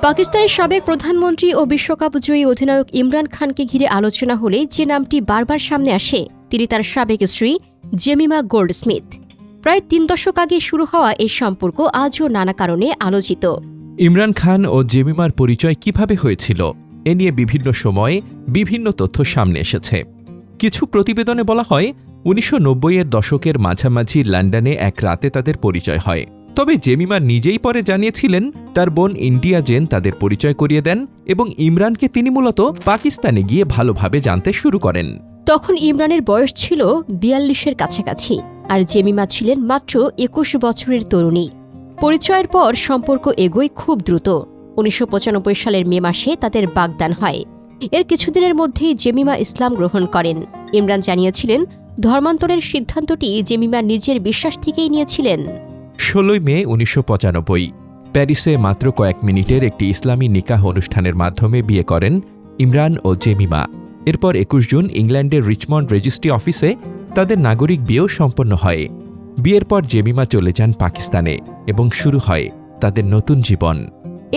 পাকিস্তানের সাবেক প্রধানমন্ত্রী ও বিশ্বকাপ জয়ী অধিনায়ক ইমরান খানকে ঘিরে আলোচনা হলে যে নামটি বারবার সামনে আসে তিনি তার সাবেক স্ত্রী জেমিমা গোল্ডস্মিথ। প্রায় ৩ দশক আগে শুরু হওয়া এই সম্পর্ক আজও নানা কারণে আলোচিত। ইমরান খান ও জেমিমার পরিচয় কিভাবে হয়েছিল এ নিয়ে বিভিন্ন সময়ে বিভিন্ন তথ্য সামনে এসেছে। কিছু প্রতিবেদনে বলা হয় ১৯৯০-এর দশকের মাঝামাঝি লন্ডনে এক রাতে তাদের পরিচয় হয়। তবে জেমিমা নিজেই পরে জানিয়েছিলেন তার বোন ইন্ডিয়া জেন তাদের পরিচয় করিয়ে দেন এবং ইমরানকে তিনি মূলত পাকিস্তানে গিয়ে ভালোভাবে জানতে শুরু করেন। তখন ইমরানের বয়স ছিল ৪২-এর কাছাকাছি আর জেমিমা ছিলেন মাত্র ২১ বছরের তরুণী। পরিচয়ের পর সম্পর্ক এগোয় খুব দ্রুত। ১৯৯৫ সালের মে মাসে তাদের বাগদান হয়। এর কিছুদিনের মধ্যেই জেমিমা ইসলাম গ্রহণ করেন। ইমরান জানিয়েছিলেন ধর্মান্তরের সিদ্ধান্তটি জেমিমা নিজের বিশ্বাস থেকেই নিয়েছিলেন। ১৬ মে ১৯৯৫ প্যারিসে মাত্র কয়েক মিনিটের একটি ইসলামী নিকাহ অনুষ্ঠানের মাধ্যমে বিয়ে করেন ইমরান ও জেমিমা। এরপর ২১ জুন ইংল্যান্ডের রিচমন্ড রেজিস্ট্রি অফিসে তাদের নাগরিক বিয়েও সম্পন্ন হয়। বিয়ের পর জেমিমা চলে যান পাকিস্তানে এবং শুরু হয় তাদের নতুন জীবন।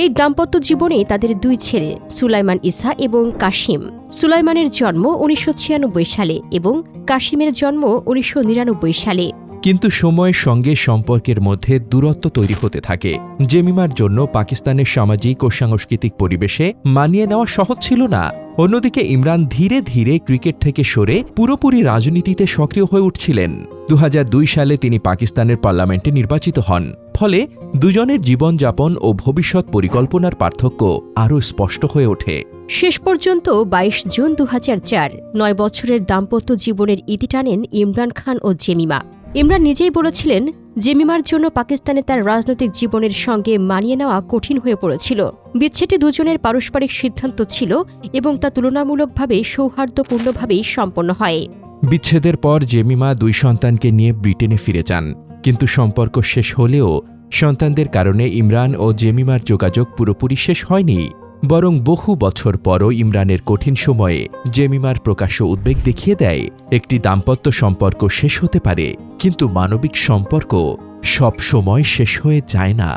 এই দাম্পত্য জীবনে তাদের ২ ছেলে সুলাইমান ইসা এবং কাশিম। সুলাইমানের জন্ম ১৯৯৬ সালে এবং কাশিমের জন্ম ১৯৯৯ সালে। কিন্তু সময়ের সঙ্গে সম্পর্কের মধ্যে দূরত্ব তৈরি হতে থাকে। জেমিমার জন্য পাকিস্তানের সামাজিক ও সাংস্কৃতিক পরিবেশে মানিয়ে নেওয়া সহজ ছিল না। অন্যদিকে ইমরান ধীরে ধীরে ক্রিকেট থেকে সরে পুরোপুরি রাজনীতিতে সক্রিয় হয়ে উঠছিলেন। ২০০২ সালে তিনি পাকিস্তানের পার্লামেন্টে নির্বাচিত হন। ফলে দুজনের জীবনযাপন ও ভবিষ্যৎ পরিকল্পনার পার্থক্য আরও স্পষ্ট হয়ে ওঠে। শেষ পর্যন্ত ২২ জুন ২০০৪ ৯ বছরের দাম্পত্য জীবনের ইতি টানেন ইমরান খান ও জেমিমা। ইমরান নিজেই বলেছিলেন জেমিমার জন্য পাকিস্তানে তার রাজনৈতিক জীবনের সঙ্গে মানিয়ে নেওয়া কঠিন হয়ে পড়েছিল। বিচ্ছেদটি দুজনের পারস্পরিক সিদ্ধান্ত ছিল এবং তা তুলনামূলকভাবে সৌহার্দ্যপূর্ণভাবেই সম্পন্ন হয়। বিচ্ছেদের পর জেমিমা ২ সন্তানকে নিয়ে ব্রিটেনে ফিরে যান। কিন্তু সম্পর্ক শেষ হলেও সন্তানদের কারণে ইমরান ও জেমিমার যোগাযোগ পুরোপুরি শেষ হয়নি। বরং বহু বছর পরও ইমরানের কঠিন সময়ে জেমিমার প্রকাশ্য উদ্বেগ দেখিয়ে দেয় একটি দাম্পত্য সম্পর্ক শেষ হতে পারে, কিন্তু মানবিক সম্পর্ক সব সময় শেষ হয়ে যায় না।